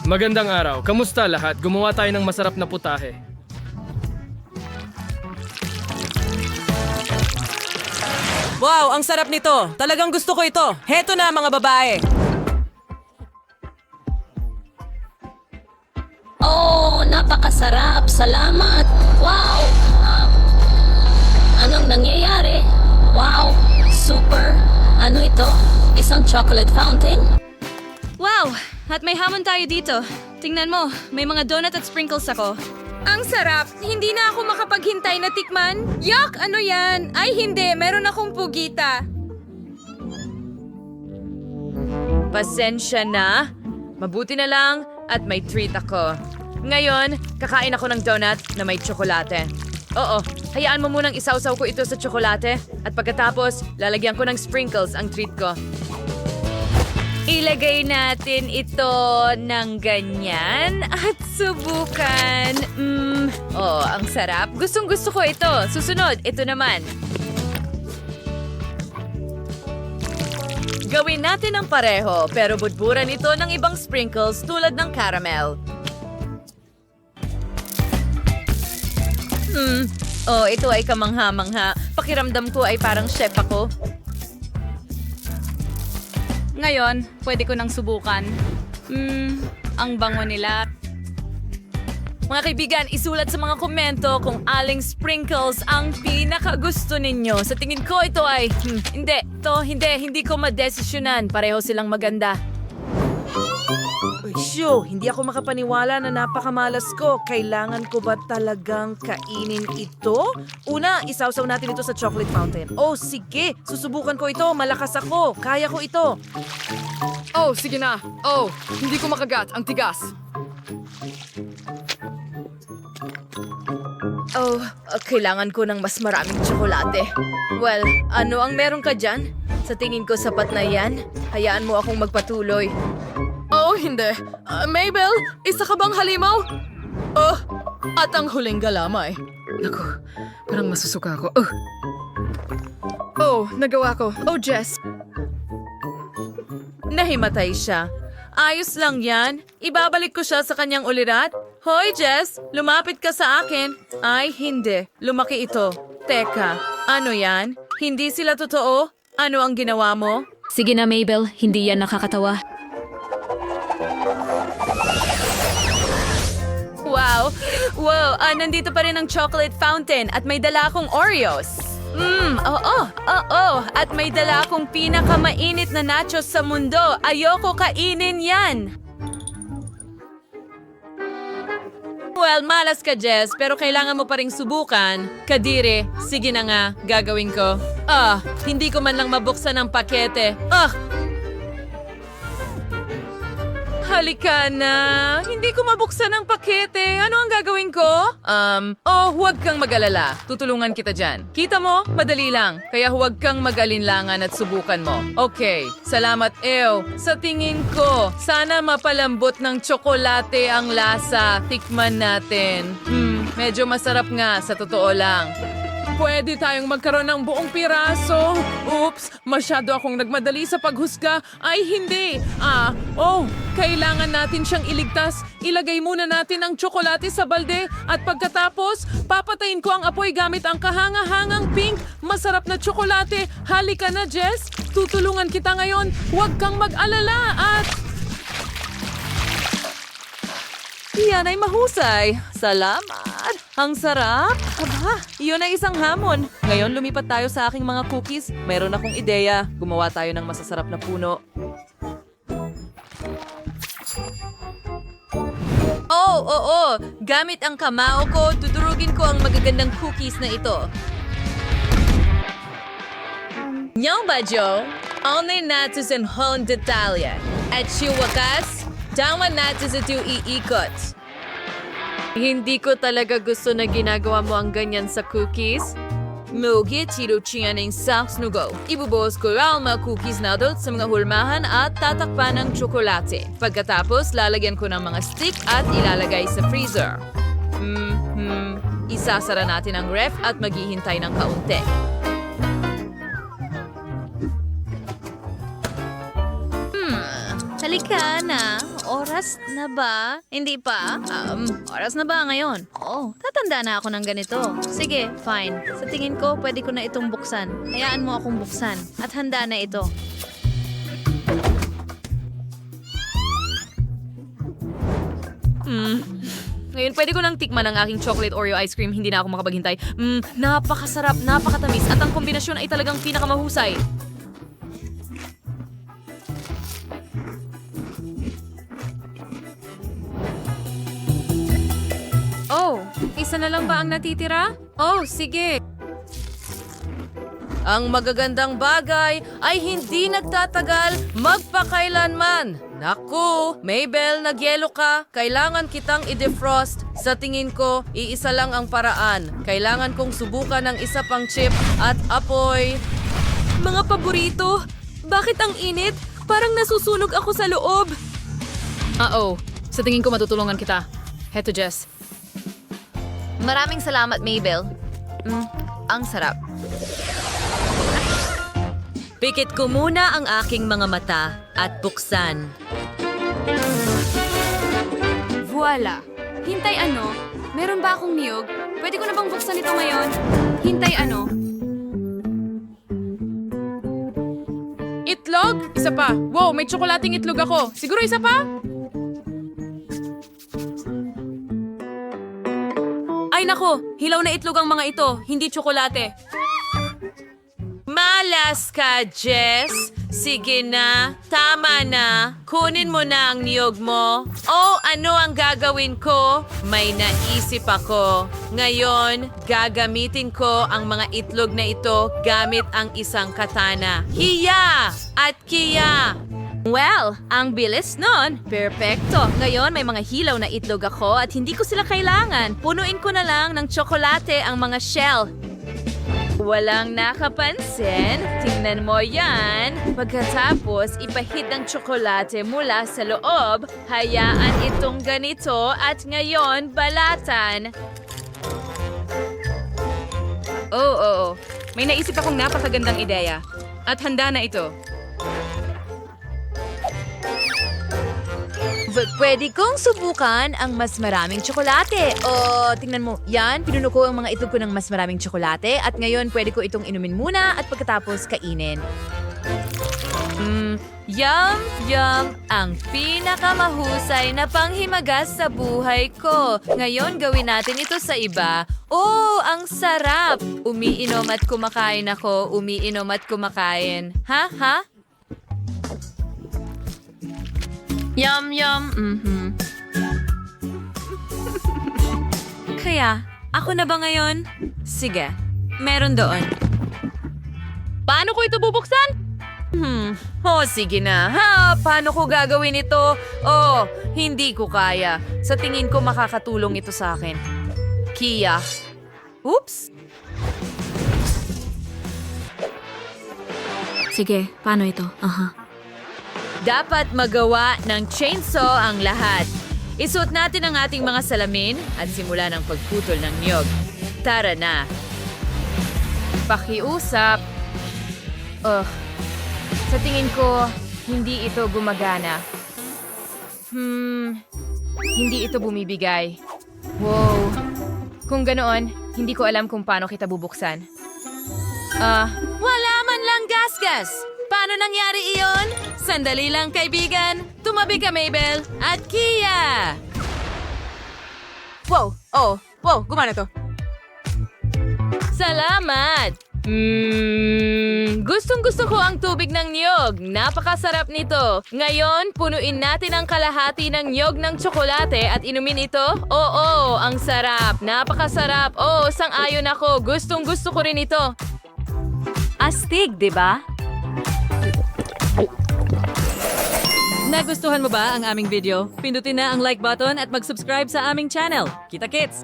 Magandang araw. Kamusta lahat? Gumawa tayo ng masarap na putahe. Wow, ang sarap nito. Talagang gusto ko ito. Heto na mga babae. Oh, napakasarap. Salamat. Wow. Anong nangyayari? Wow. Super. Ano ito? Isang chocolate fountain? Wow! At may hamon tayo dito. Tingnan mo, may mga donut at sprinkles ako. Ang sarap! Hindi na ako makapaghintay na tikman. Yuck! Ano yan? Ay hindi, meron akong pugita. Pasensya na. Mabuti na lang at may treat ako. Ngayon, kakain ako ng donut na may tsokolate. Oo, hayaan mo munang isawsaw ko ito sa tsokolate at pagkatapos, lalagyan ko ng sprinkles ang treat ko. Ilagay natin ito ng ganyan at subukan. Oh, ang sarap. Gustong gusto ko ito. Susunod, ito naman. Gawin natin ang pareho, pero budburan ito ng ibang sprinkles tulad ng caramel. Oh, ito ay kamangha-mangha. Pakiramdam ko ay parang chef ako. Ngayon, pwede ko nang subukan. Ang bango nila. Mga kaibigan, isulat sa mga komento kung aling sprinkles ang pinakagusto ninyo. Sa tingin ko ito ay, hindi ko madesisyonan. Pareho silang maganda. Hindi ako makapaniwala na napakamalas ko. Kailangan ko ba talagang kainin ito? Una, isawsaw natin ito sa chocolate fountain. Oh, sige. Susubukan ko ito. Malakas ako. Kaya ko ito. Oh, sige na. Oh, hindi ko makagat. Ang tigas. Oh, kailangan ko ng mas maraming tsokolate. Well, ano ang meron ka dyan? Sa tingin ko sapat na yan. Hayaan mo akong magpatuloy. Oh, hindi. Mabel, isa ka bang halimaw? Oh, at ang huling galamay. Naku, parang masusuka ako. Oh, nagawa ko. Oh, Jess. Nahimatay siya. Ayos lang yan. Ibabalik ko siya sa kanyang ulirat. Hoy, Jess! Lumapit ka sa akin. Ay, hindi. Lumaki ito. Teka, ano yan? Hindi sila totoo? Ano ang ginawa mo? Sige na, Mabel. Hindi yan nakakatawa. Wow! Wow! Nandito pa rin ang chocolate fountain at may dala akong Oreos. Oo. At may dala akong pinakamainit na nachos sa mundo. Ayoko kainin yan. Well, malas ka, Jess, pero kailangan mo pa ring subukan. Kadiri, sige na nga, gagawin ko. Hindi ko man lang mabuksan ang pakete. Halika na. Hindi ko mabuksan ang pakete. Ano ang gagawin ko? Huwag kang mag-alala. Tutulungan kita dyan. Kita mo? Madali lang. Kaya huwag kang mag-alinlangan at subukan mo. Okay. Salamat, Ew. Sa tingin ko, sana mapalambot ng tsokolate ang lasa. Tikman natin. Medyo masarap nga, sa totoo lang. Pwede tayong magkaroon ng buong piraso. Oops, masyado akong nagmadali sa paghusga. Ay, hindi. Kailangan natin siyang iligtas. Ilagay muna natin ang tsokolate sa balde at pagkatapos, papatayin ko ang apoy gamit ang kahanga-hangang pink. Masarap na tsokolate. Halika na, Jess. Tutulungan kita ngayon. Huwag kang mag-alala at... Yan ay mahusay. Salamat. Ang sarap. Aba, iyon ay isang hamon. Ngayon lumipat tayo sa aking mga cookies. Mayroon akong ideya. Gumawa tayo ng masasarap na puno. Oo. Gamit ang kamao ko, tudurugin ko ang magagandang cookies na ito. Nyaw ba, Joe? Only natin ang hon detalye. At siya wakas, dawan natin sa ito iikot. Hindi ko talaga gusto na ginagawa mo ang ganyan sa cookies. Mugi, tiro chiyaning saks nugo. Ibubuhos ko ang mga cookies na dot sa mga hulmahan at tatakpan ng tsokolate. Pagkatapos, lalagyan ko ng mga stick at ilalagay sa freezer. Isasara natin ang ref at maghihintay ng kaunti. Halika na. Oras Oras na ba? Hindi pa? Oras na ba ngayon? Oh, tatanda na ako ng ganito. Sige, fine. Sa tingin ko, pwede ko na itong buksan. Hayaan mo akong buksan. At handa na ito. Ngayon, pwede ko nang tikman ang aking chocolate Oreo ice cream. Hindi na ako makapaghintay. Napakasarap, napakatamis, at ang kombinasyon ay talagang pinakamahusay. Oh, isa na lang ba ang natitira? Oh, sige. Ang magagandang bagay ay hindi nagtatagal magpakailanman. Naku, Mabel, nagyelo ka. Kailangan kitang i-defrost. Sa tingin ko, iisa lang ang paraan. Kailangan kong subukan ng isa pang chip at apoy. Mga paborito! Bakit ang init? Parang nasusunog ako sa loob. Sa tingin ko matutulungan kita. Heto, Jess. Maraming salamat, Mabel. Ang sarap. Pikit ko muna ang aking mga mata at buksan. Voila! Hintay ano? Meron ba akong niyog? Pwede ko na bang buksan ito ngayon? Hintay ano? Itlog? Isa pa. Wow, may tsokolating itlog ako. Siguro isa pa? Ay nako, hilaw na itlog ang mga ito, hindi tsokolate. Malas ka, Jess. Sige na, tama na. Kunin mo na ang niyog mo. Oh, ano ang gagawin ko? May naisip ako. Ngayon, gagamitin ko ang mga itlog na ito gamit ang isang katana. Hiya at kiya. Well, ang bilis nun. Perfecto. Ngayon, may mga hilaw na itlog ako at hindi ko sila kailangan. Punuin ko na lang ng tsokolate ang mga shell. Walang nakapansin. Tingnan mo yan. Pagkatapos, ipahid ng tsokolate mula sa loob. Hayaan itong ganito at ngayon, balatan. Oo. May naisip akong napakagandang ideya. At handa na ito. Pwede kong subukan ang mas maraming tsokolate. O, tingnan mo, yan, pinuno ko ang mga itlog ko ng mas maraming tsokolate at ngayon pwede ko itong inumin muna at pagkatapos kainin. Yum! Ang pinakamahusay na panghimagas sa buhay ko. Ngayon gawin natin ito sa iba. Oh, ang sarap! Umiinom at kumakain ako. Umiinom at kumakain. Ha? Yum! Kaya, ako na ba ngayon? Sige, meron doon. Paano ko ito bubuksan? Sige na. Paano ko gagawin ito? Oh, hindi ko kaya. Sa tingin ko makakatulong ito sa akin. Kia. Oops! Sige, paano ito? Dapat magawa ng chainsaw ang lahat. Isuot natin ang ating mga salamin at simula ng pagputol ng niyog. Tara na. Pakiusap. Sa tingin ko, hindi ito gumagana. Hindi ito bumibigay. Wow. Kung ganoon, hindi ko alam kung paano kita bubuksan. Wala man lang gasgas! Paano nangyari iyon? Sandali lang, kaibigan. Tumabi ka, Mabel. At Kia! Wow, gumana to. Salamat! Gustong-gusto ko ang tubig ng niyog. Napakasarap nito. Ngayon, punuin natin ang kalahati ng niyog ng tsokolate at inumin ito. Oo, ang sarap. Napakasarap. Oo, sang-ayon ako. Gustong-gusto ko rin ito. Astig, di ba? Nagustuhan mo ba ang aming video? Pindutin na ang like button at mag-subscribe sa aming channel. Kita-kits!